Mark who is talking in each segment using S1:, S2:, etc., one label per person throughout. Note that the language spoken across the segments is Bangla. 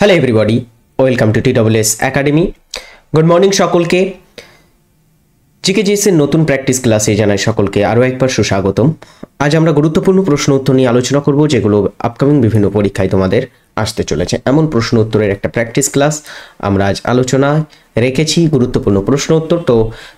S1: Hello everybody, welcome to TSS academy. Good morning সকলকে। জিকেজিএস এর নতুন প্র্যাকটিস ক্লাসে জানাই সকলকে আরও একবার সুস্বাগতম। আজ আমরা গুরুত্বপূর্ণ প্রশ্ন উত্তর নিয়ে আলোচনা করব, যেগুলো আপকামিং বিভিন্ন পরীক্ষায় তোমাদের আসতে চলেছে। এমন প্রশ্ন উত্তরের একটা প্র্যাকটিস ক্লাস আমরা আজ আলোচনায় রেখেছি। গুরুত্বপূর্ণ প্রশ্ন উত্তর, তো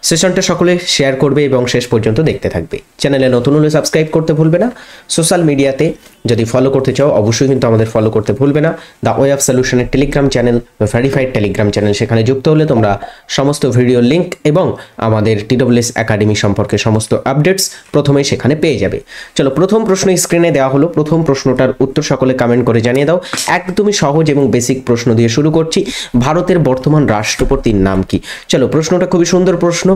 S1: সেশনটা সকলে শেয়ার করবে এবং শেষ পর্যন্ত দেখতে থাকবে। চ্যানেলে নতুন হলে সাবস্ক্রাইব করতে ভুলবে না। সোশ্যাল মিডিয়াতে যদি ফলো করতে চাও অবশ্যই কিন্তু আমাদের ফলো করতে ভুলবে না। দ্য ওয়ে অফ সলিউশনের Telegram channel, verified Telegram channel, সেখানে যুক্ত হলে তোমরা সমস্ত ভিডিও লিঙ্ক এবং আমাদের TSS একাডেমি সম্পর্কে সমস্ত আপডেটস প্রথমেই সেখানে পেয়ে যাবে। চলো, প্রথম প্রশ্ন স্ক্রিনে দেওয়া হলো। প্রথম প্রশ্নটার উত্তর সকলে কমেন্ট করে জানিয়ে দাও। একদমই সহজ এবং বেসিক প্রশ্ন দিয়ে শুরু করছি। ভারতের বর্তমান রাষ্ট্রপতির নাম কি? চলো, প্রশ্নটা খুবই সুন্দর প্রশ্ন।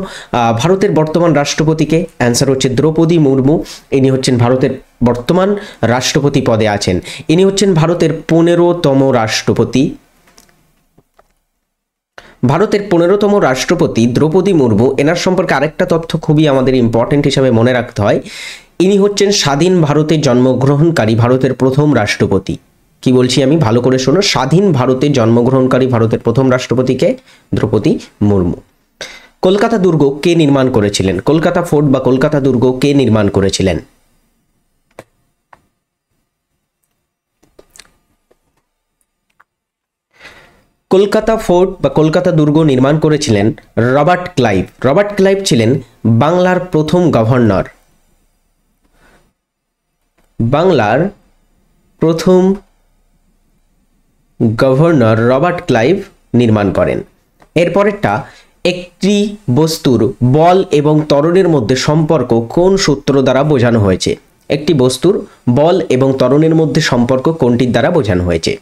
S1: ভারতের বর্তমান রাষ্ট্রপতিকে? অ্যান্সার হচ্ছে দ্রৌপদী মুর্মু। ইনি হচ্ছেন ভারতের বর্তমান রাষ্ট্রপতি পদে আছেন। ইনি হচ্ছেন ভারতের 15তম রাষ্ট্রপতি। ভারতের 15তম রাষ্ট্রপতি দ্রৌপদী মুর্মু। এনার সম্পর্কে আরেকটা তথ্য খুবই আমাদের ইম্পর্টেন্ট হিসাবে মনে রাখতে হয়। ইনি হচ্ছেন স্বাধীন ভারতে জন্মগ্রহণকারী ভারতের প্রথম রাষ্ট্রপতি। কি বলছি আমি, ভালো করে শোনো। স্বাধীন ভারতে জন্মগ্রহণকারী ভারতের প্রথম রাষ্ট্রপতিকে? দ্রৌপদী মুর্মু। কলকাতা দুর্গ কে নির্মাণ করেছিলেন? কলকাতা ফোর্ট বা কলকাতা দুর্গ কে নির্মাণ করেছিলেন? কলকাতা ফোর্ট বা কলকাতা দুর্গ নির্মাণ করেছিলেন রবার্ট ক্লাইভ। রবার্ট ক্লাইভ ছিলেন বাংলার প্রথম গভর্নর। বাংলার প্রথম গভর্নর রবার্ট ক্লাইভ নির্মাণ করেন। এরপরেরটা, একটি বস্তুর বল এবং ত্বরণের মধ্যে সম্পর্ক কোন সূত্র দ্বারা বোঝানো হয়েছে? একটি বস্তুর বল এবং ত্বরণের মধ্যে সম্পর্ক কোনটির দ্বারা বোঝানো হয়েছে?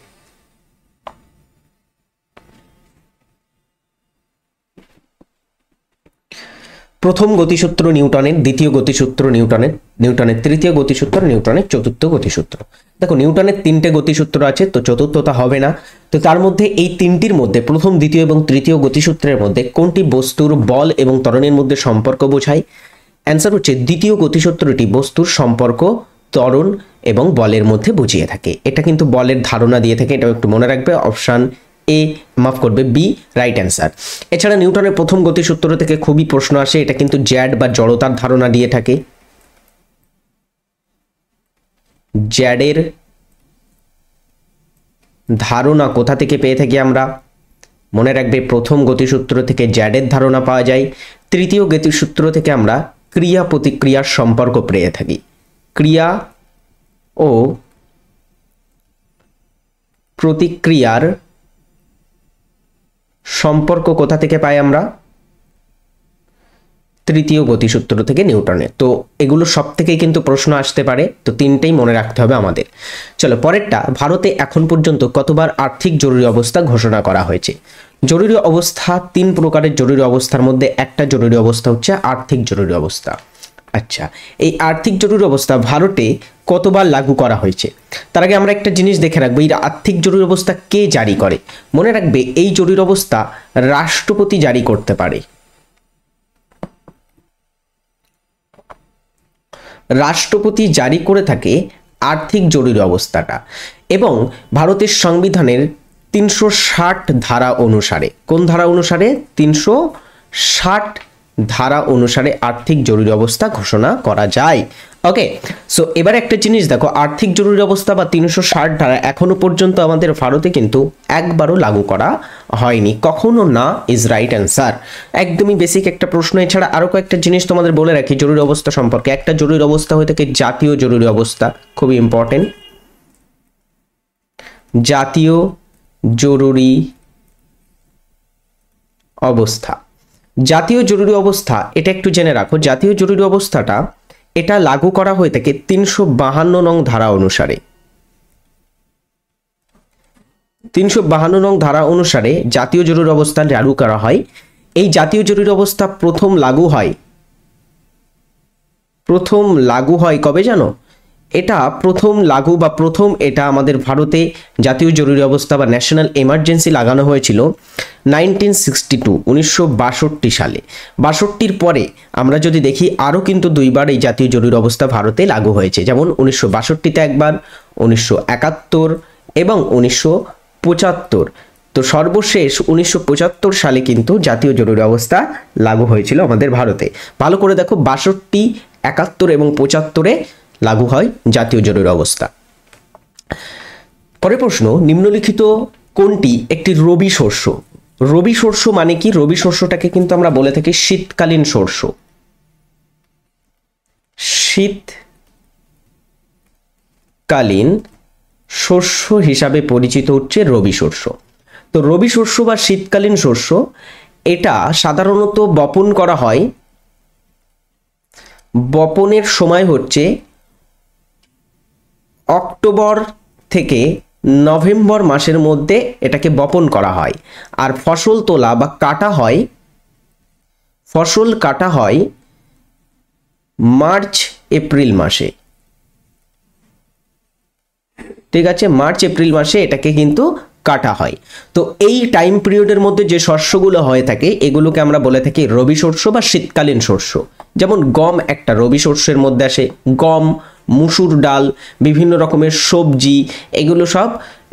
S1: প্রথম গতিসূত্র নিউটনের, দ্বিতীয় গতিসূত্র নিউটনের, নিউটনের তৃতীয় গতিসূত্র, নিউটনের চতুর্থ গতিসূত্র। দেখো, নিউটনের 3টে গতিসূত্র আছে, তো চতুর্থটা হবে না। তো তার মধ্যে এই তিনটির মধ্যে প্রথম, দ্বিতীয় এবং তৃতীয় গতিসূত্রের মধ্যে কোনটি বস্তুর বল এবং ত্বরণের মধ্যে সম্পর্ক বোঝায়? অ্যান্সার হচ্ছে দ্বিতীয় গতিসূত্রটি বস্তুর সম্পর্ক ত্বরণ এবং বলের মধ্যে বুঝিয়ে থাকে। এটা কিন্তু বলের ধারণা দিয়ে থাকে, এটাও একটু মনে রাখবে। অপশান এ, মাফ করবে, বি রাইট অ্যান্সার। এছাড়া নিউটনের প্রথম গতিসূত্র থেকে খুবই প্রশ্ন আসে। এটা কিন্তু জ্যাড বা জড়তার ধারণা দিয়ে থাকে। জ্যাডের ধারণা কোথা থেকে পেয়ে থাকি আমরা? মনে রাখবে, প্রথম গতিসূত্র থেকে জ্যাডের ধারণা পাওয়া যায়। তৃতীয় গতিসূত্র থেকে আমরা ক্রিয়া প্রতিক্রিয়ার সম্পর্ক পেয়ে থাকি। ক্রিয়া ও প্রতিক্রিয়ার সম্পর্ক কোথা থেকে পাই আমরা? তৃতীয় গতিসূত্র থেকে নিউটনের। তো এগুলো সব থেকেই কিন্তু প্রশ্ন আসতে পারে, তো তিনটেই মনে রাখতে হবে আমাদের। চলো, পরেরটা, ভারতে এখন পর্যন্ত কতবার আর্থিক জরুরি অবস্থা ঘোষণা করা হয়েছে? জরুরি অবস্থা 3 প্রকারের। জরুরি অবস্থার মধ্যে একটা জরুরি অবস্থা হচ্ছে আর্থিক জরুরি অবস্থা। আচ্ছা, এই আর্থিক জরুরি অবস্থা ভারতে কতবার লাগু করা হয়েছে? তার আগে আমরা একটা জিনিস দেখে রাখবো, এই আর্থিক জরুরি অবস্থা কে জারি করে? মনে রাখবে, এই জরুরি অবস্থা রাষ্ট্রপতি জারি করতে পারে। রাষ্ট্রপতি জারি করে থাকে আর্থিক জরুরি অবস্থাটা। এবং ভারতের সংবিধানের 360 ধারা অনুসারে, কোন ধারা অনুসারে? 360 ধারা অনুসারে আর্থিক জরুরি অবস্থা ঘোষণা করা যায়। ওকে, সো এবার একটা জিনিস দেখো, আর্থিক জরুরি অবস্থা বা 360 ধারা এখনো পর্যন্ত আমাদের ভারতে কিন্তু একবারও লাগু করা হয়নি। কখনো না ইজ রাইট অ্যান্সার। একদমই বেসিক একটা প্রশ্ন। এছাড়া আরও কয়েকটা জিনিস তোমাদের বলে রাখি জরুরি অবস্থা সম্পর্কে। একটা জরুরি অবস্থা হয়ে থাকে জাতীয় জরুরি অবস্থা, খুবই ইম্পর্টেন্ট। জাতীয় জরুরি অবস্থা, জাতীয় জরুরি অবস্থা, এটা একটু জেনে রাখো। জাতীয় জরুরি অবস্থাটা এটা লাগু করা হয়ে থাকে 352 নং ধারা অনুসারে। 352 নং ধারা অনুসারে জাতীয় জরুরি অবস্থা লাগু করা হয়। এই জাতীয় জরুরি অবস্থা প্রথম লাগু হয় কবে জানো? এটা প্রথম লাগু বা প্রথম এটা আমাদের ভারতে জাতীয় জরুরি অবস্থা বা ন্যাশনাল এমার্জেন্সি লাগানো হয়েছিল 1962 সালে। 62-র পরে আমরা যদি দেখি আরও কিন্তু দুইবার এই জাতীয় জরুরি অবস্থা ভারতে লাগু হয়েছে, যেমন 1962-তে একবার, 1971 এবং 19 1975। তো সর্বশেষ 1975 সালে কিন্তু জাতীয় জরুরি অবস্থা লাগু হয়েছিল আমাদের ভারতে। ভালো করে দেখো, 62, 71 এবং 75-এ লাগু হয় জাতীয় জরুরি অবস্থা। পরের প্রশ্ন, নিম্নলিখিত কোনটি একটি রবি শস্য? রবি শস্য মানে কি? রবি শস্যটাকে কিন্তু আমরা বলে থাকি শীতকালীন শস্য। শীতকালীন শস্য হিসাবে পরিচিত হচ্ছে রবি শস্য। তো রবি শস্য বা শীতকালীন শস্য এটা সাধারণত বপন করা হয়। বপনের সময় হচ্ছে অক্টোবর থেকে নভেম্বর মাসের মধ্যে এটাকে বপন করা হয়। আর ফসল তোলা বা কাটা হয়, ফসল কাটা হয় মার্চ এপ্রিল মাসে। ঠিক আছে, মার্চ এপ্রিল মাসে এটাকে কিন্তু কাটা হয়। তো এই টাইম পিরিয়ডের মধ্যে যে শস্যগুলো হয়ে থাকে এগুলোকে আমরা বলে থাকি রবি শস্য বা শীতকালীন শস্য। যেমন গম একটা রবি শস্যের মধ্যে আসে, গম, মুসুর ডাল, বিভিন্ন রকমের সবজি, এগুলো সব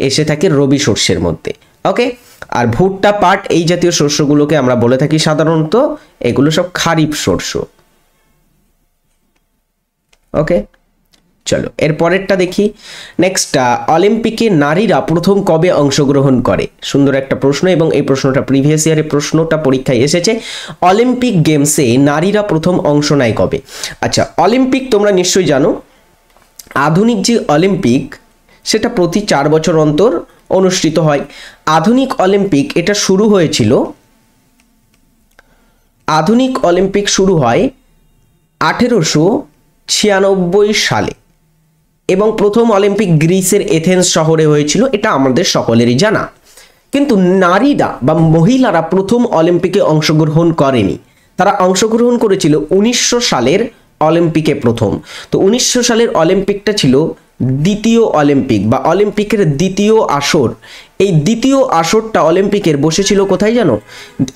S1: এসে থাকে রবি শস্যের মধ্যে। ওকে, আর ভুট্টা, পাট এই জাতীয় শস্যগুলোকে আমরা বলে থাকি সাধারণত এগুলো সব খারিফ শস্য। ওকে, চলো এর পরেরটা দেখি। নেক্সট, অলিম্পিকে নারীরা প্রথম কবে অংশগ্রহণ করে? সুন্দর একটা প্রশ্ন, এবং এই প্রশ্নটা প্রিভিয়াস ইয়ারে প্রশ্নটা পরীক্ষায় এসেছে। অলিম্পিক গেমসে নারীরা প্রথম অংশ নেয় কবে? আচ্ছা, অলিম্পিক তোমরা নিশ্চয়ই জানো, আধুনিক যে অলিম্পিক সেটা প্রতি 4 বছর অন্তর অনুষ্ঠিত হয়। আধুনিক অলিম্পিক এটা শুরু হয়েছিল, আধুনিক অলিম্পিক শুরু হয় 1896 সালে, এবং প্রথম অলিম্পিক গ্রিসের এথেন্স শহরে হয়েছিল, এটা আমাদের সকলেরই জানা। কিন্তু নারীরা বা মহিলারা প্রথম অলিম্পিকে অংশগ্রহণ করেনি, তারা অংশগ্রহণ করেছিল 1900 সালের অলিম্পিকে প্রথম। তো 1900 সালের অলিম্পিকটা ছিল দ্বিতীয় অলিম্পিক বা অলিম্পিকের দ্বিতীয় আসর। এই দ্বিতীয় আসরটা অলিম্পিকের বসেছিল কোথায় জানো?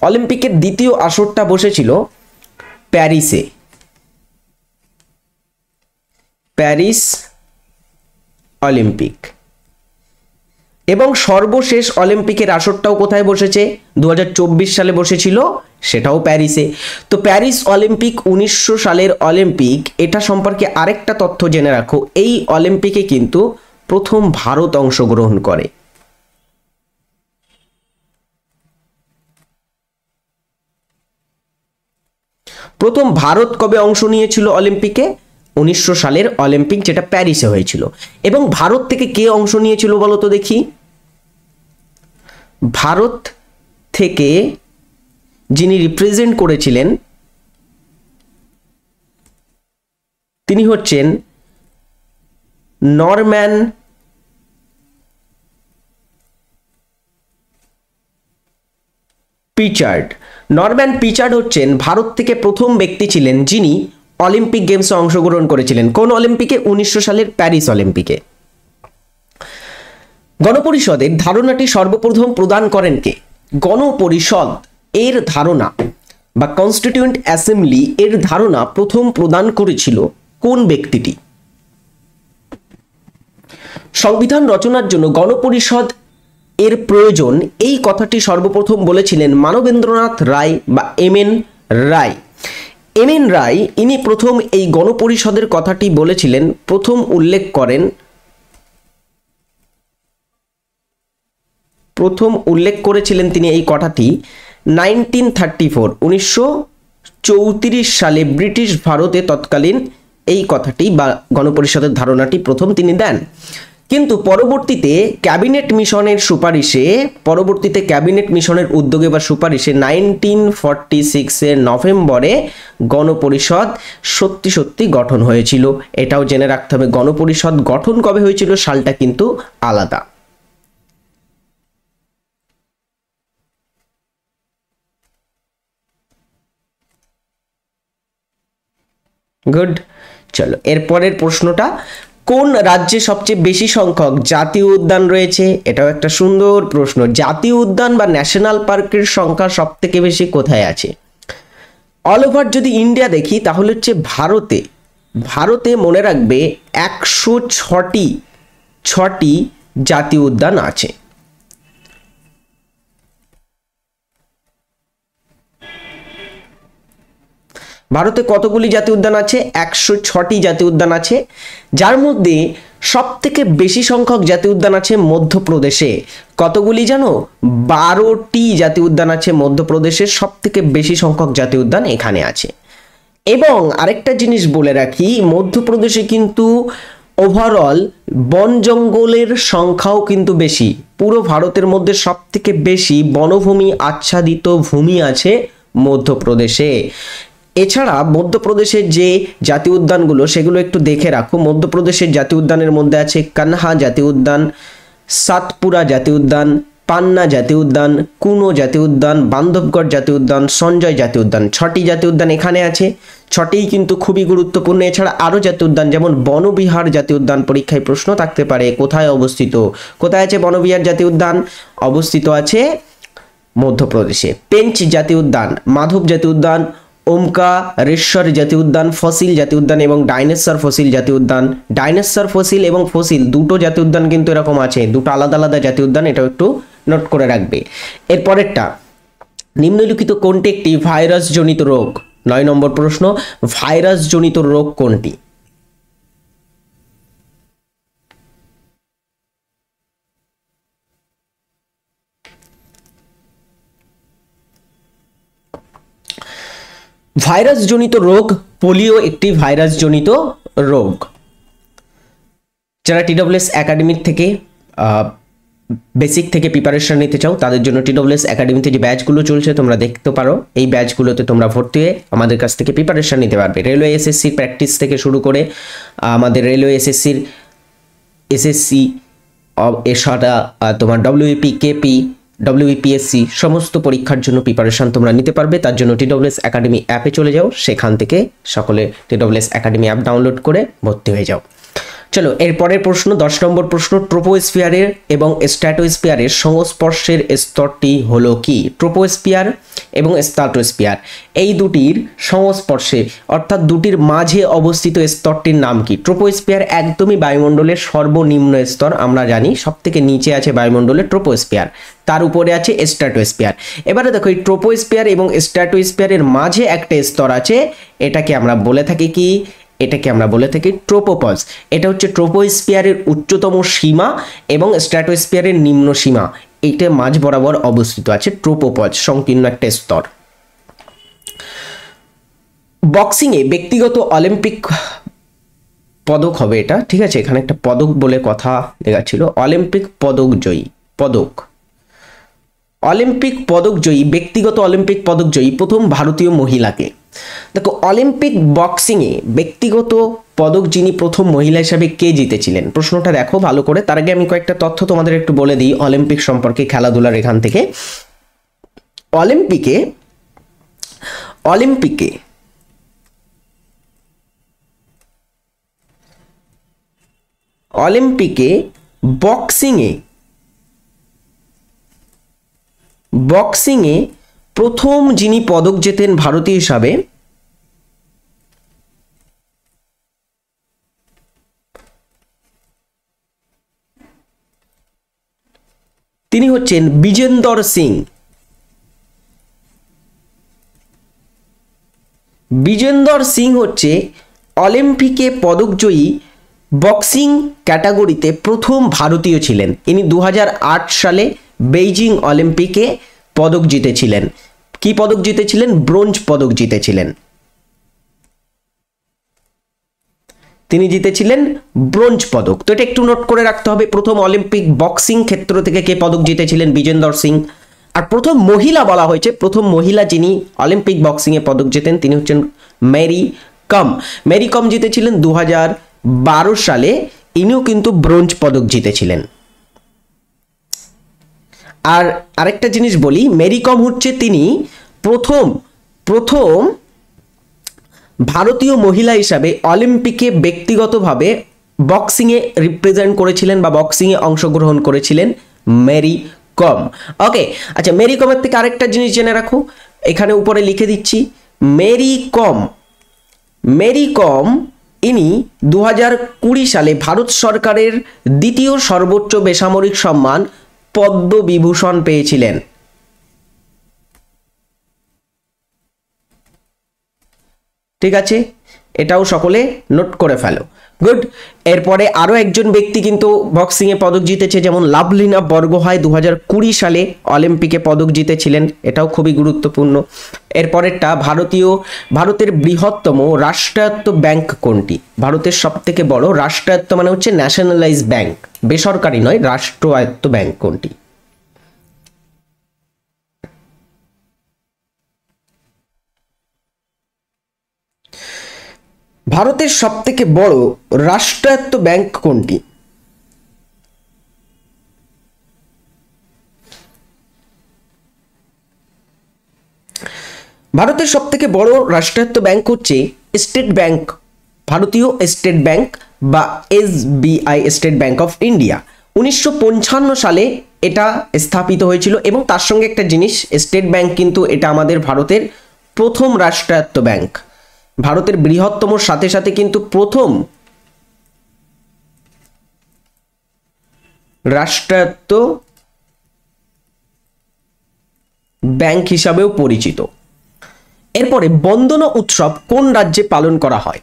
S1: অলিম্পিকের দ্বিতীয় আসরটা বসেছিল প্যারিসে, প্যারিস অলিম্পিক। এবং সর্বশেষ অলিম্পিকের আসরটাও কোথায় বসেছে? 2024 সালে বসেছিল, সেটাও প্যারিসে। তো প্যারিস অলিম্পিক 1900 সালের অলিম্পিক, এটা সম্পর্কে আরেকটা তথ্য জেনে রাখো, এই অলিম্পিকে কিন্তু প্রথম ভারত অংশগ্রহণ করে। প্রথম ভারত কবে অংশ নিয়েছিল অলিম্পিকে? 1900 সালের অলিম্পিক, যেটা প্যারিসে হয়েছিল। এবং ভারত থেকে কে অংশ নিয়েছিল বলো তো দেখি? ভারত থেকে যিনি রিপ্রেজেন্ট করেছিলেন তিনি হচ্ছেন নরম্যান পিচার্ড। নরম্যান পিচার্ড হচ্ছেন ভারত থেকে প্রথম ব্যক্তি ছিলেন যিনি অলিম্পিক গেমসে অংশগ্রহণ করেছিলেন। কোন অলিম্পিকে? 1900 সালের প্যারিস অলিম্পিকে। গণপরিষদের ধারণাটি সর্বপ্রথম প্রদান করেন কে? গণপরিষদ এর ধারণা বা কনস্টিটিউয়েন্ট অ্যাসেম্বলি এর ধারণা প্রথম প্রদান করেছিল কোন ব্যক্তিটি? সংবিধান রচনার জন্য গণপরিষদ এর প্রয়োজন, এই কথাটি সর্বপ্রথম বলেছিলেন মানবেন্দ্রনাথ রায় বা এম.এন. রায়। এম.এন. রায় ইনি প্রথম এই গণপরিষদের কথাটি বলেছিলেন, প্রথম উল্লেখ করেন, প্রথম উল্লেখ করেছিলেন তিনি এই কথাটি 1934 সালে ব্রিটিশ ভারতে তৎকালীন এই কথাটি বা গণপরিষদের ধারণাটি প্রথম তিনি দেন। কিন্তু পরবর্তীতে ক্যাবিনেট মিশনের সুপারিশে, পরবর্তীতে ক্যাবিনেট মিশনের উদ্যোগে বা সুপারিশে 1946 নভেম্বরে গণপরিষদ সত্যি সত্যি গঠন হয়েছিল। এটাও জেনে রাখতে হবে, গণপরিষদ গঠন কবে হয়েছিল সালটা কিন্তু আলাদা। গুড, চলো এরপরের প্রশ্নটা, কোন রাজ্যে সবচেয়ে বেশি সংখ্যক জাতীয় উদ্যান রয়েছে? এটাও একটা সুন্দর প্রশ্ন। জাতীয় উদ্যান বা ন্যাশনাল পার্কের সংখ্যা সব থেকে বেশি কোথায় আছে? অল ওভার যদি ইন্ডিয়া দেখি তাহলে হচ্ছে ভারতে। ভারতে মনে রাখবে 106টি জাতীয় উদ্যান আছে। ভারতে কতগুলি জাতীয় উদ্যান আছে? 106টি জাতীয় উদ্যান আছে, যার মধ্যে সব থেকে বেশি সংখ্যক জাতীয় উদ্যান আছে মধ্যপ্রদেশে। কতগুলি জানো? 12টি জাতীয় উদ্যান আছে মধ্যপ্রদেশের, সব থেকে বেশি সংখ্যক জাতীয় উদ্যান এখানে আছে। এবং আরেকটা জিনিস বলে রাখি, মধ্যপ্রদেশে কিন্তু ওভারঅল বন জঙ্গলের সংখ্যাও কিন্তু বেশি। পুরো ভারতের মধ্যে সব থেকে বেশি বনভূমি আচ্ছাদিত ভূমি আছে মধ্যপ্রদেশে। এছাড়া মধ্যপ্রদেশের যে জাতীয় উদ্যানগুলো সেগুলো একটু দেখে রাখো। মধ্যপ্রদেশের জাতীয় উদ্যানের মধ্যে আছে কানহা জাতীয় উদ্যান, সাতপুরা জাতীয় উদ্যান, পান্না জাতীয় উদ্যান, কুনো জাতীয় উদ্যান, বান্ধবগড় জাতীয় উদ্যান, সঞ্জয় জাতীয় উদ্যান। 6টি জাতীয় উদ্যান এখানে আছে, 6টিই কিন্তু খুবই গুরুত্বপূর্ণ। এছাড়া আরও জাতীয় উদ্যান যেমন বনবিহার জাতীয় উদ্যান, পরীক্ষায় প্রশ্ন থাকতে পারে কোথায় অবস্থিত। কোথায় আছে বনবিহার জাতীয় উদ্যান? অবস্থিত আছে মধ্যপ্রদেশে। পেঞ্চ জাতীয় উদ্যান, মাধব জাতীয় উদ্যান, ওমকারেশ্বর জাতীয় উদ্যান, ফসিল জাতীয় উদ্যান এবং ডাইনোসর ফসিল জাতীয় উদ্যান। ডাইনোসর ফসিল এবং ফসিল দুটো জাতীয় উদ্যান কিন্তু এরকম আছে, দুটো আলাদা আলাদা জাতীয় উদ্যান, এটাও একটু নোট করে রাখবে। এরপরেরটা, নিম্নলিখিত কোনটি একটি ভাইরাস জনিত রোগ? 9 নম্বর প্রশ্ন, ভাইরাস জনিত রোগ কোনটি? ভাইরাস জনিত রোগ, পোলিও একটি ভাইরাস জনিত রোগ। যারা TWS একাডেমির থেকে বেসিক থেকে প্রিপারেশন নিতে চাও তাদের জন্য TWS একাডেমিতে যে ব্যাচগুলো চলছে তোমরা দেখতে পারো। এই ব্যাচগুলোতে তোমরা ভর্তি হয়ে আমাদের কাছ থেকে প্রিপারেশন নিতে পারবে। রেলওয়ে এসএসসির প্র্যাকটিস থেকে শুরু করে আমাদের রেলওয়ে এসএসসির এসএসসি এছাড়া তোমার WEP, KP, WBPSC সমস্ত পরীক্ষার জন্য প্রিপারেশন তোমরা নিতে পারবে। তার জন্য TWS একাডেমি অ্যাপে চলে যাও, সেখান থেকে সকলে TWS একাডেমি অ্যাপ ডাউনলোড করে ভর্তি হয়ে যাও। চলো এরপরের প্রশ্ন, 10 নম্বর প্রশ্ন, ট্রোপোস্ফিয়ারের এবং স্ট্র্যাটোস্ফিয়ারের সংস্পর্শের স্তরটি হলো কি? ট্রোপোস্ফিয়ার এবং স্ট্র্যাটোস্ফিয়ার এই দুটির সংস্পর্শে অর্থাৎ দুটির মাঝে অবস্থিত স্তরটির নাম কি? ট্রোপোস্ফিয়ার একদমই বায়ুমণ্ডলের সর্বনিম্ন স্তর, আমরা জানি সব থেকে নিচে আছে বায়ুমণ্ডলের ট্রোপোস্ফিয়ার, তার উপরে আছে স্ট্র্যাটোস্ফিয়ার। এবারে দেখো এই ট্রোপোস্ফিয়ার এবং স্ট্র্যাটোস্ফিয়ারের মাঝে একটা স্তর আছে, এটাকে আমরা বলে থাকি কি? এটাকে আমরা বলে থাকি ট্রোপোপজ। এটা হচ্ছে ট্রোপোস্ফিয়ারের উচ্চতম সীমা এবং স্ট্র্যাটোস্ফিয়ারের নিম্ন সীমা, এইটা মাঝ বরাবর অবস্থিত আছে ট্রোপোপজ, সংকীর্ণ একটা স্তর। বক্সিংয়ে ব্যক্তিগত অলিম্পিক পদক হবে এটা, ঠিক আছে? এখানে একটা পদক বলে কথা লেখা ছিল, অলিম্পিক পদক জয়ী, পদক, অলিম্পিক পদক জয়ী, ব্যক্তিগত অলিম্পিক পদক জয়ী প্রথম ভারতীয় মহিলাকে। দেখো অলিম্পিক বক্সিংয়ে ব্যক্তিগত পদক যিনি প্রথম মহিলা হিসাবে কে জিতেছিলেন, প্রশ্নটা দেখো ভালো করে। তার আগে আমি কয়েকটা তথ্য তোমাদের একটু বলে দিই অলিম্পিক সম্পর্কে, খেলাধুলার এখান থেকে। অলিম্পিকে অলিম্পিকে অলিম্পিকে বক্সিংয়ে প্রথম যিনি পদক জেতেন ভারতীয় হিসাবে, তিনি হচ্ছেন বিজেন্দর সিং। বিজেন্দর সিং হচ্ছে অলিম্পিকে পদকজয়ী বক্সিং ক্যাটাগরিতে প্রথম ভারতীয় ছিলেন। ইনি 2008 সালে বেইজিং অলিম্পিকে পদক জিতেছিলেন। কি পদক জিতেছিলেন? ব্রোঞ্জ পদক জিতেছিলেন। তিনি জিতেছিলেন ব্রোঞ্জ পদক। তো এটা একটু নোট করে রাখতে হবে, প্রথম অলিম্পিক বক্সিং ক্ষেত্র থেকে কে পদক জিতেছিলেন? বিজেন্দর সিং। আর প্রথম মহিলা বলা হয়েছে, প্রথম মহিলা যিনি অলিম্পিক বক্সিংয়ে পদক জেতেন তিনি হচ্ছেন মেরি কম। মেরি কম জিতেছিলেন 2012 সালে, ইনিও কিন্তু ব্রোঞ্জ পদক জিতেছিলেন। আর আরেকটা জিনিস বলি, মেরি কম হচ্ছে তিনি প্রথম ভারতীয় মহিলা হিসাবে অলিম্পিকে ব্যক্তিগতভাবে বক্সিংয়ে রিপ্রেজেন্ট করেছিলেন বা বক্সিংয়ে অংশগ্রহণ করেছিলেন মেরি কম। ওকে, আচ্ছা মেরি কমের থেকে আরেকটা জিনিস জেনে রাখো, এখানে উপরে লিখে দিচ্ছি। মেরি কম ইনি 2020 সালে ভারত সরকারের দ্বিতীয় সর্বোচ্চ বেসামরিক সম্মান পদ্মবিভূষণ পেয়েছিলেন। ঠিক আছে, এটাও সকলে নোট করে ফেলো। গুড। এরপরে আরও একজন ব্যক্তি কিন্তু বক্সিংয়ে পদক জিতেছে, যেমন লাভলিনা বরগোহাঁই 2020 সালে অলিম্পিকে পদক জিতেছিলেন, এটাও খুবই গুরুত্বপূর্ণ। এরপরেরটা ভারতের বৃহত্তম রাষ্ট্রায়ত্ত ব্যাংক কোনটি? ভারতের সবথেকে বড় রাষ্ট্রায়ত্ত মানে হচ্ছে ন্যাশনালাইজ ব্যাংক, বেসরকারি নয়, রাষ্ট্রায়ত্ত ব্যাংক কোনটি? ভারতের সবথেকে বড় রাষ্ট্রায়ত্ত ব্যাংক কোনটি? ভারতের সবথেকে বড় রাষ্ট্রায়ত্ত ব্যাংক হচ্ছে স্টেট ব্যাংক, ভারতীয় স্টেট ব্যাংক বা SBI, state bank of India. 1955 সালে এটা স্থাপিত হয়েছিল। এবং তার সঙ্গে একটা জিনিস, স্টেট ব্যাংক কিন্তু এটা আমাদের ভারতের প্রথম রাষ্ট্রায়ত্ত ব্যাংক, ভারতের বৃহত্তম সাথে সাথে কিন্তু প্রথম রাষ্ট্রায়ত্ত ব্যাংক হিসাবেও পরিচিত। এরপরে বন্দনা উৎসব কোন রাজ্যে পালন করা হয়?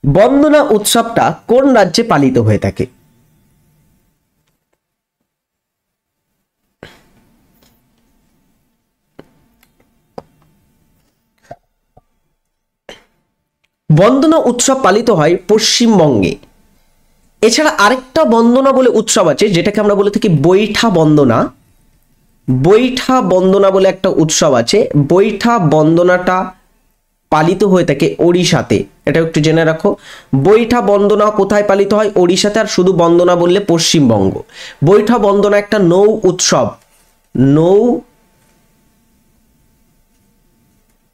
S1: বন্দনা উৎসবটা কোন রাজ্যে পালিত হয়ে থাকে? বন্দনা উৎসব পালিত হয় পশ্চিমবঙ্গে। এছাড়া আরেকটা বন্দনা বলে উৎসব আছে, যেটাকে আমরা বলে থাকি বৈঠা বন্দনা। বৈঠা বন্দনা বলে একটা উৎসব আছে, বৈঠা বন্দনাটা পালিত হয়ে থাকে ওড়িশাতে, এটা একটু জেনে রাখো। বৈঠা বন্দনা কোথায় পালিত হয়? ওড়িশাতে। আর শুধু বন্দনা বললে পশ্চিমবঙ্গ। বৈঠা বন্দনা একটা নৌ উৎসব, নৌ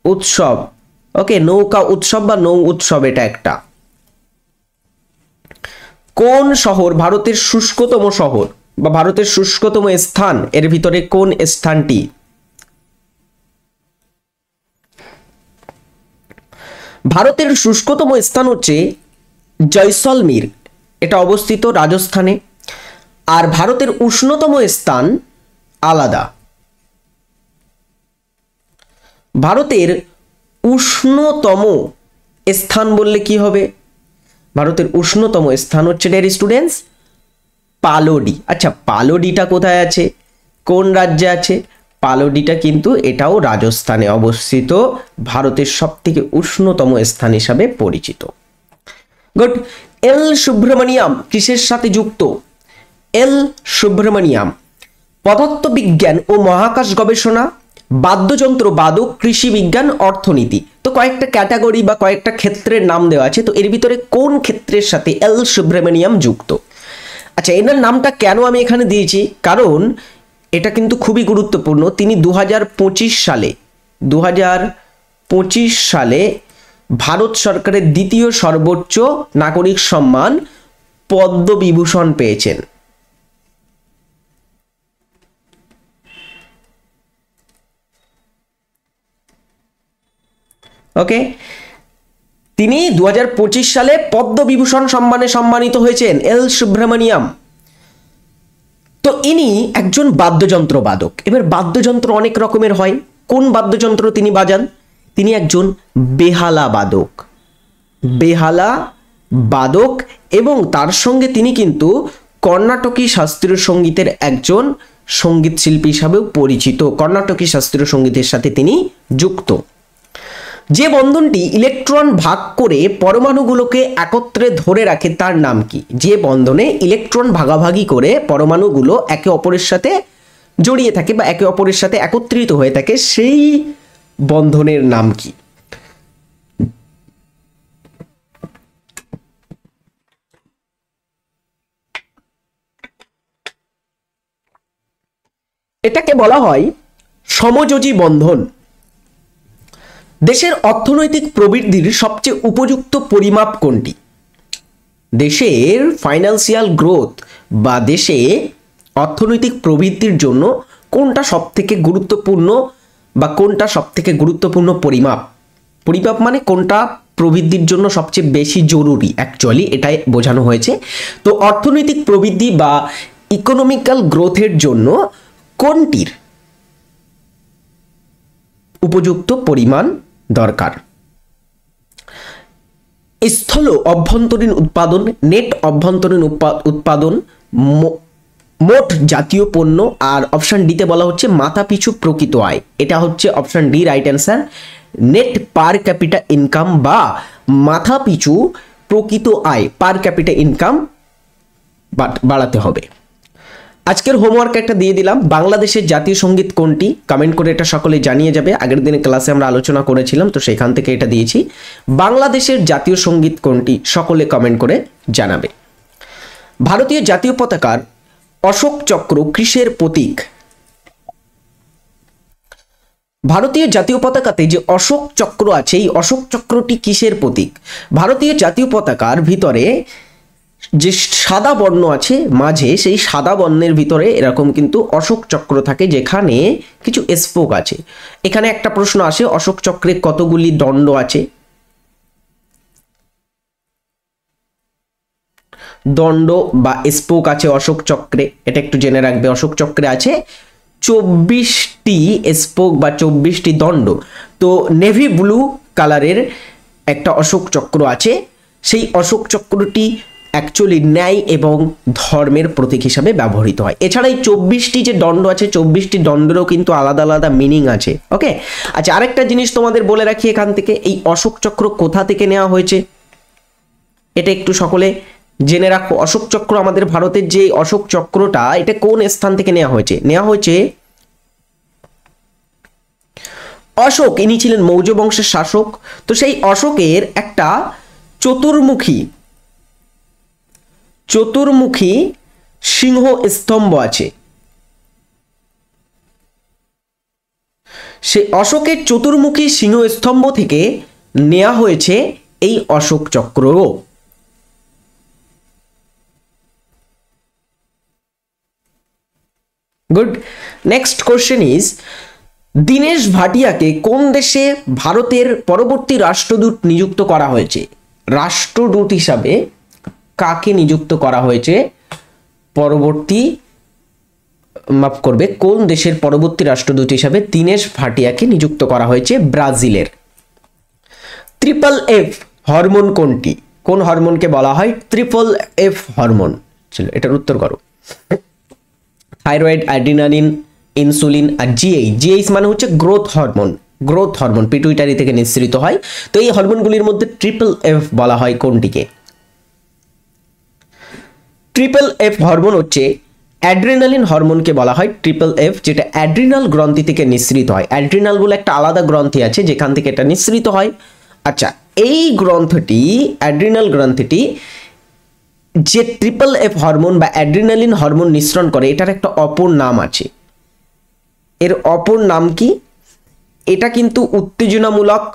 S1: উৎসব, ওকে, নৌকা উৎসব বা নৌ উৎসব এটা একটা। কোন শহর ভারতের শুষ্কতম শহর বা ভারতের শুষ্কতম স্থান, এর ভিতরে কোন স্থানটি? ভারতের শুষ্কতম স্থান হচ্ছে জয়সলমীর, এটা অবস্থিত রাজস্থানে। আর ভারতের উষ্ণতম স্থান আলাদা। ভারতের উষ্ণতম স্থান বললে কি হবে? ভারতের উষ্ণতম স্থান হচ্ছে ডিয়ার স্টুডেন্টস পালোডি। আচ্ছা, পালোডিটা কোথায় আছে, কোন রাজ্যে আছে? পালোডিটা কিন্তু এটাও রাজস্থানে অবস্থিত, ভারতের সবথেকে উষ্ণতম স্থান হিসাবে পরিচিত। গুড। এল সুব্রমণিয়াম কিসের সাথে যুক্ত? এল সুব্রমণিয়াম পদার্থবিজ্ঞান ও মহাকাশ গবেষণা, বাদ্যযন্ত্র বাদক, কৃষি বিজ্ঞান, অর্থনীতি। তো কয়েকটা ক্যাটাগরি বা কয়েকটা ক্ষেত্রের নাম দেওয়া আছে, তো এর ভিতরে কোন ক্ষেত্রের সাথে এল সুব্রমণিয়াম যুক্ত? আচ্ছা, এনার নামটা কেন আমি এখানে দিয়েছি, কারণ এটা কিন্তু খুবই গুরুত্বপূর্ণ। তিনি 2025 সালে ভারত সরকারের দ্বিতীয় সর্বোচ্চ নাগরিক সম্মান পদ্মবিভূষণ পেয়েছেন। ওকে, তিনি 2025 সালে পদ্মবিভূষণ সম্মানে সম্মানিত হয়েছেন এল সুব্রমণিয়াম। তো ইনি একজন বাদ্যযন্ত্র বাদক। এবার বাদ্যযন্ত্র অনেক রকমের হয়, কোন বাদ্যযন্ত্র তিনি বাজান? তিনি একজন বেহালা বাদক, বেহালা বাদক। এবং তার সঙ্গে তিনি কিন্তু কর্ণাটকী শাস্ত্রীয় সঙ্গীতের একজন সঙ্গীত শিল্পী হিসাবেও পরিচিত, কর্ণাটকী শাস্ত্রীয় সঙ্গীতের সাথে তিনি যুক্ত। যে বন্ধনটি ইলেকট্রন ভাগ করে পরমাণুগুলোকে একত্রে ধরে রাখে তার নাম কি? যে বন্ধনে ইলেকট্রন ভাগাভাগি করে পরমাণুগুলো একে অপরের সাথে জড়িয়ে থাকে বা একে অপরের সাথে একত্রিত হয়ে থাকে, সেই বন্ধনের নাম কি? এটাকে বলা হয় সমযোজী বন্ধন। দেশের অর্থনৈতিক প্রবৃদ্ধির সবচেয়ে উপযুক্ত পরিমাপ কোনটি? দেশের ফাইন্যান্সিয়াল গ্রোথ বা দেশে অর্থনৈতিক প্রবৃদ্ধির জন্য কোনটা সবথেকে গুরুত্বপূর্ণ বা কোনটা সবথেকে গুরুত্বপূর্ণ পরিমাপ? পরিমাপ মানে কোনটা প্রবৃদ্ধির জন্য সবচেয়ে বেশি জরুরি, অ্যাকচুয়ালি এটাই বোঝানো হয়েছে। তো অর্থনৈতিক প্রবৃদ্ধি বা ইকোনমিক্যাল গ্রোথের জন্য কোনটির উপযুক্ত পরিমাণ দরকার? স্থল অভ্যন্তরীণ উৎপাদন, নেট অভ্যন্তরীণ উৎপাদন, মোট জাতীয় পণ্য, আর অপশন ডিতে বলা হচ্ছে মাথাপিছু প্রকৃত আয়। এটা হচ্ছে option D right answer. Net পার ক্যাপিটা ইনকাম বা মাথাপিছু প্রকৃত আয়, পার ক্যাপিটা ইনকাম বাড়াতে হবে। আজকের হোমওয়ার্ক একটা দিয়ে দিলাম, বাংলাদেশের জাতীয় সঙ্গীত কোনটি? কমেন্ট করে এটা সকলে জানিয়ে যাবে। আগের দিনে ক্লাসে আমরা আলোচনা করেছিলাম, তো সেখান থেকে এটা দিয়েছি। বাংলাদেশের জাতীয় সঙ্গীত কোনটি? সকলে কমেন্ট করে জানাবে। ভারতীয় জাতীয় পতাকার অশোক চক্র কিসের প্রতীক? ভারতীয় জাতীয় পতাকাতে যে অশোক চক্র আছে, এই অশোক চক্রটি কিসের প্রতীক? ভারতীয় জাতীয় পতাকার ভিতরে যে সাদা বর্ণ আছে মাঝে, সেই সাদা বর্ণের ভিতরে এরকম কিন্তু অশোক চক্র থাকে, যেখানে কিছু স্পোক আছে। এখানে একটা প্রশ্ন আসে, অশোক চক্রে কতগুলি দণ্ড আছে? দণ্ড বা স্পোক আছে অশোক চক্রে, এটা একটু জেনে রাখবে। অশোক চক্রে আছে 24টি স্পোক বা 24টি দণ্ড। তো নেভি ব্লু কালারের একটা অশোক চক্র আছে, সেই অশোক চক্রটি অ্যাকচুয়ালি ন্যায় এবং ধর্মের প্রতীক হিসাবে ব্যবহৃত হয়। এছাড়া এই 24টি যে দণ্ড আছে, 24টি দণ্ডেরও কিন্তু আলাদা আলাদা মিনিং আছে। ওকে, আচ্ছা, আরেকটা জিনিস তোমাদের বলে রাখি এখান থেকে, এই অশোক চক্র কোথা থেকে নেওয়া হয়েছে এটা একটু সকলে জেনে রাখো। অশোক চক্র, আমাদের ভারতের যে অশোক চক্রটা, এটা কোন স্থান থেকে নেওয়া হয়েছে? নেওয়া হয়েছে অশোক, ইনি ছিলেন মৌর্য বংশের শাসক। তো সেই অশোকের একটা চতুর্মুখী সিংহ স্তম্ভ আছে। সেই অশোকের চতুর্মুখী সিংহ স্তম্ভ থেকে নেওয়া হয়েছে এই Ashok Chakra. Good. Next question is, Dinesh ভাটিয়াকে কোন দেশে ভারতের পরবর্তী রাষ্ট্রদূত নিযুক্ত করা হয়েছে? রাষ্ট্রদূত হিসাবে কাকে নিযুক্ত করা হয়েছে? কোন দেশের পরবর্তী রাষ্ট্রদূত হিসাবে দীনেশ ভাটিয়াকে নিযুক্ত করা হয়েছে? ব্রাজিলের। ট্রিপল এফ হরমোন কোনটি? কোন হরমোনকে বলা হয় ট্রিপল এফ হরমোন? চলো এটার উত্তর করো। থাইরয়েড, অ্যাড্রিনালিন, ইনসুলিন আর জিএইচ মানে হচ্ছে গ্রোথ হরমোন পিটুইটারি থেকে নিঃসৃত হয়। তো এই হরমোনগুলির মধ্যে ট্রিপল এফ বলা হয় কোনটিকে? ট্রিপল এফ হরমোন হচ্ছে অ্যাড্রিনালিন হরমোনকে বলা হয় ট্রিপল এফ, যেটা অ্যাড্রিনাল গ্রন্থি থেকে নিঃসৃত হয়। অ্যাড্রিনাল বলে একটা আলাদা গ্রন্থি আছে, যেখান থেকে এটা নিঃসৃত হয়। আচ্ছা, এই গ্রন্থটি, অ্যাড্রিনাল গ্রন্থিটি যে ট্রিপল এফ হরমোন বা অ্যাড্রিনালিন হরমোন নিঃসরণ করে, এটার একটা অপর নাম আছে। এর অপর নাম কি? এটা কিন্তু উত্তেজনামূলক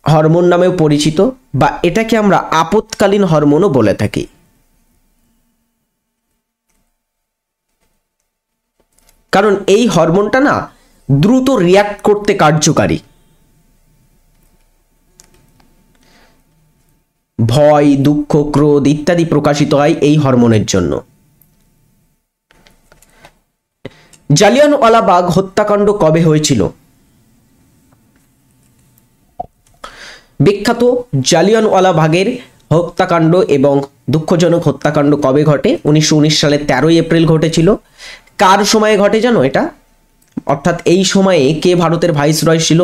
S1: হরমোন নামেও পরিচিত, বা এটাকে আমরা আপৎকালীন হরমোনও বলে থাকি। কারণ এই হরমোনটা না দ্রুত রিয়াক্ট করতে কার্যকারী। ভয়, দুঃখ, ক্রোধ ইত্যাদি প্রকাশিত হয় এই হরমোনের জন্য। জালিয়ানওয়ালাবাগ হত্যাকাণ্ড কবে হয়েছিল? বিখ্যাত জালিয়ানওয়ালাবাগের হত্যাকাণ্ড এবং দুঃখজনক হত্যাকাণ্ড কবে ঘটে? 1919 সালের 13 এপ্রিল ঘটেছিল। কার সময়ে ঘটে জানো এটা? অর্থাৎ এই সময়ে কে ভারতের ভাইসরয় ছিল?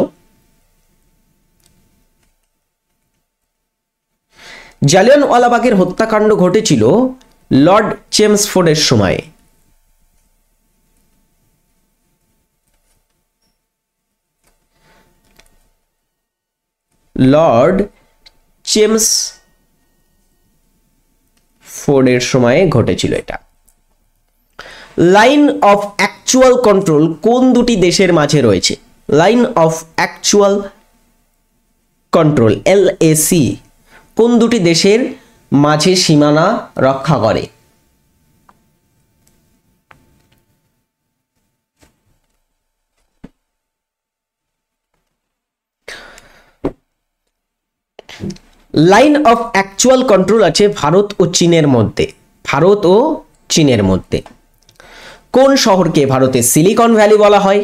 S1: জালিয়ানওয়ালাবাগের হত্যাকাণ্ড ঘটেছিল লর্ড চেমসফোর্ডের সময়ে। লর্ড চেমসফোর্ডের সময়ে ঘটেছিল এটা। লাইন অফ অ্যাকচুয়াল কন্ট্রোল কোন দুটি দেশের মাঝে রয়েছে? Line of actual control LAC কোন দুটি দেশের মাঝে সীমানা রক্ষা করে? লাইন অফ অ্যাকচুয়াল কন্ট্রোল আছে ভারত ও চীনের মধ্যে। কোন শহরকে ভারতের সিলিকন ভ্যালি বলা হয়?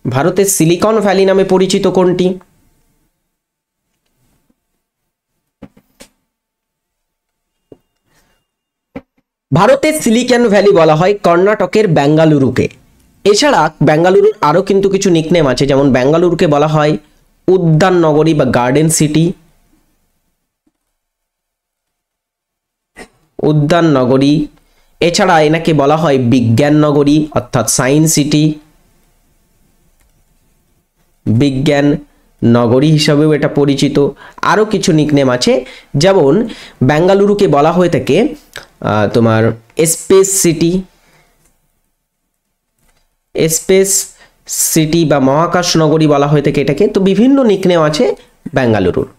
S1: ভারতের সিলিকন ভ্যালি নামে পরিচিত কোনটি? ভারতের সিলিকন ভ্যালি বলা হয় কর্ণাটকের বেঙ্গালুরুকে। এছাড়া বেঙ্গালুরুর আরও কিন্তু কিছু নিকনেম আছে, যেমন বেঙ্গালুরুকে বলা হয় উদ্যান নগরী বা গার্ডেন সিটি, উদ্যান নগরী। এছাড়া এনাকে বলা হয় বিজ্ঞান নগরী অর্থাৎ সায়েন্স সিটি, বিজ্ঞান নগরী হিসাবেও এটা পরিচিত। আরও কিছু নিকনেম আছে, যেমন বেঙ্গালুরুকে বলা হয়ে থাকে তোমার স্পেস সিটি, স্পেস সিটি বা মহাকাশ নগরী বলা হয়ে থাকে এটাকে। তো বিভিন্ন নিকনেম আছে বেঙ্গালুরুর।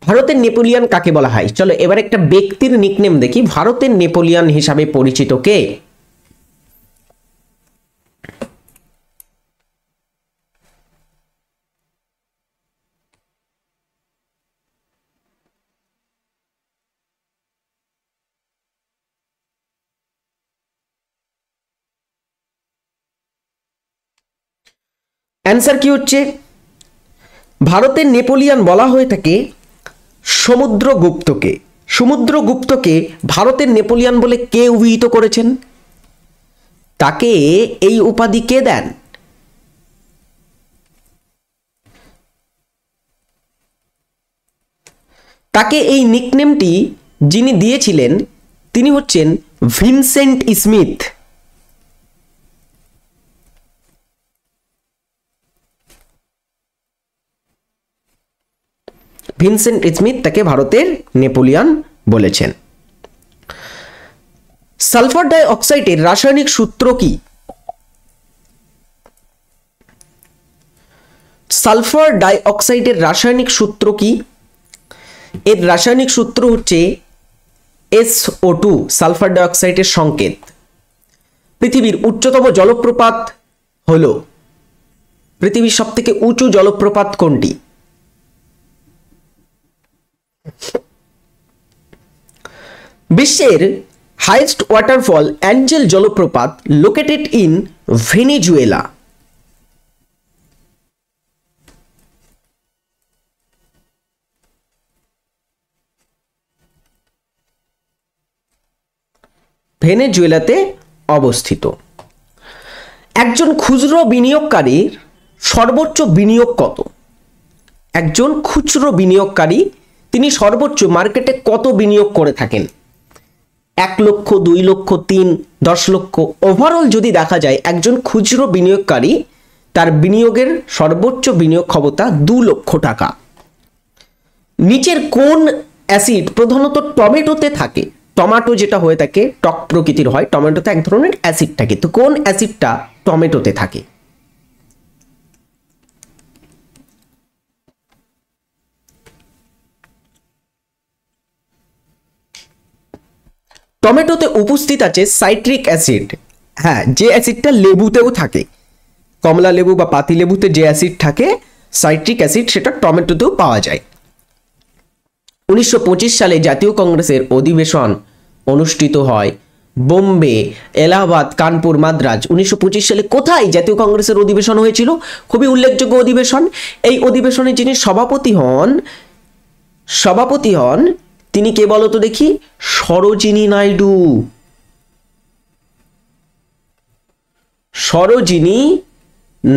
S1: ভারতের নেপোলিয়ান কাকে বলা হয়? চলো এবার একটা ব্যক্তির নিকনেম দেখি। ভারতের নেপোলিয়ান হিসাবে পরিচিত কে? অ্যান্সার কি হচ্ছে? ভারতের নেপোলিয়ান বলা হয়ে থাকে সমুদ্রগুপ্তকে। সমুদ্রগুপ্তকে ভারতের নেপোলিয়ান বলে কে অভিহিত করেছেন? তাকে এই উপাধি কে দেন? তাকে এই নিকনেমটি যিনি দিয়েছিলেন তিনি হচ্ছেন ভিনসেন্ট স্মিথ। ভিনসেন্ট স্মিথ তাকে ভারতের নেপোলিয়ান বলেছেন। সালফার ডাই অক্সাইডের রাসায়নিক সূত্র কি? সালফার ডাই অক্সাইডের রাসায়নিক সূত্র কি? এর রাসায়নিক সূত্র হচ্ছে SO2, সালফার ডাই অক্সাইডের সংকেত। পৃথিবীর উচ্চতম জলপ্রপাত হলো, পৃথিবীর সবথেকে উঁচু জলপ্রপাত কোনটি? বিশ্বের হাইয়েস্ট ওয়াটারফল অ্যাঞ্জেল জলপ্রপাত লোকেটেড ইন ভেনেজুয়েলা। ভেনেজুয়েলাতে অবস্থিত। একজন খুচরো বিনিয়োগকারীর সর্বোচ্চ বিনিয়োগ কত? একজন খুচরো বিনিয়োগকারী তিনি সর্বোচ্চ মার্কেটে কত বিনিয়োগ করে থাকেন? 1 লক্ষ, 2 লক্ষ, 3, 10 লক্ষ। ওভারঅল যদি দেখা যায় একজন খুচরো বিনিয়োগকারী তার বিনিয়োগের সর্বোচ্চ বিনিয়োগ ক্ষমতা 2 লক্ষ টাকা। নিচের কোন অ্যাসিড প্রধানত টমেটোতে থাকে? টমেটো যেটা হয়ে থাকে টক প্রকৃতির হয়, টমেটোতে এক ধরনের অ্যাসিড থাকে। তো কোন অ্যাসিডটা টমেটোতে থাকে? টমেটোতে উপস্থিত আছে সাইট্রিক অ্যাসিড। হ্যাঁ, যে অ্যাসিডটা লেবুতেও থাকে, কমলা লেবু বা পাতি লেবুতে যে অ্যাসিড থাকে সাইট্রিক অ্যাসিড, সেটা টমেটোতেও পাওয়া যায়। 1925 সালে জাতীয় কংগ্রেসের অধিবেশন অনুষ্ঠিত হয় বোম্বে, এলাহাবাদ, কানপুর, মাদ্রাজ। 1925 সালে কোথায় জাতীয় কংগ্রেসের অধিবেশন হয়েছিল? খুবই উল্লেখযোগ্য অধিবেশন। এই অধিবেশনে যিনি সভাপতি হন তিনি কে বলো তো দেখি? সরোজিনী নাইডু। সরোজিনী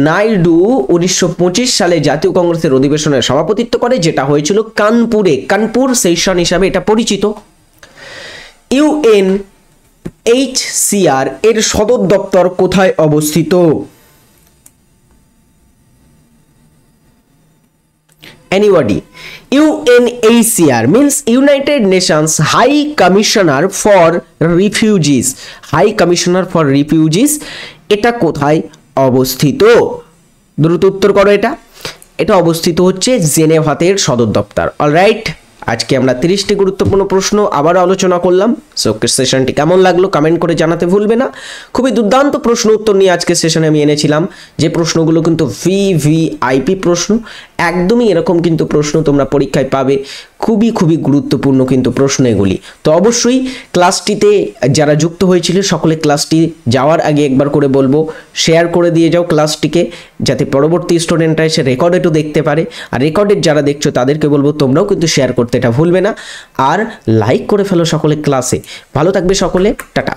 S1: নাইডু 1925 সালে জাতীয় কংগ্রেসের অধিবেশনের সভাপতিত্ব করে, যেটা হয়েছিল কানপুরে। কানপুর সেশন হিসাবে এটা পরিচিত। UNHCR এর সদর দপ্তর কোথায় অবস্থিত? Anybody? UNHCR means United Nations High Commissioner for Refugees. High Commissioner for Refugees এটা কোথায় অবস্থিত? দ্রুত উত্তর করো। এটা অবস্থিত হচ্ছে জেনেভাতে সদর দপ্তর। অলরাইট, আজকে আমরা 30টি গুরুত্বপূর্ণ প্রশ্ন আবার আলোচনা করলাম। সো সেশনটি কেমন লাগলো কমেন্ট করে জানাতে ভুলবে না। খুবই দুর্দান্ত প্রশ্ন উত্তর নিয়ে আজকে সেশনে আমি এনেছিলাম, যে প্রশ্নগুলো কিন্তু VVIP প্রশ্ন। একদমই এরকম কিন্তু প্রশ্ন তোমরা পরীক্ষায় পাবে। খুবই খুবই গুরুত্বপূর্ণ কিন্তু প্রশ্ন এগুলি। তো অবশ্যই ক্লাসটিতে যারা যুক্ত হয়েছিল সকলে ক্লাসটি যাওয়ার আগে একবার করে বলবো শেয়ার করে দিয়ে যাও ক্লাসটিকে, যাতে পরবর্তী স্টুডেন্টরা এসে রেকর্ডেডও দেখতে পারে। আর রেকর্ডেড যারা দেখছো তাদেরকে বলবো তোমরাও কিন্তু শেয়ার করতে এটা ভুলবে না, আর লাইক করে ফেলো সকলে ক্লাসে। ভালো থাকবে সকলে, টাটা।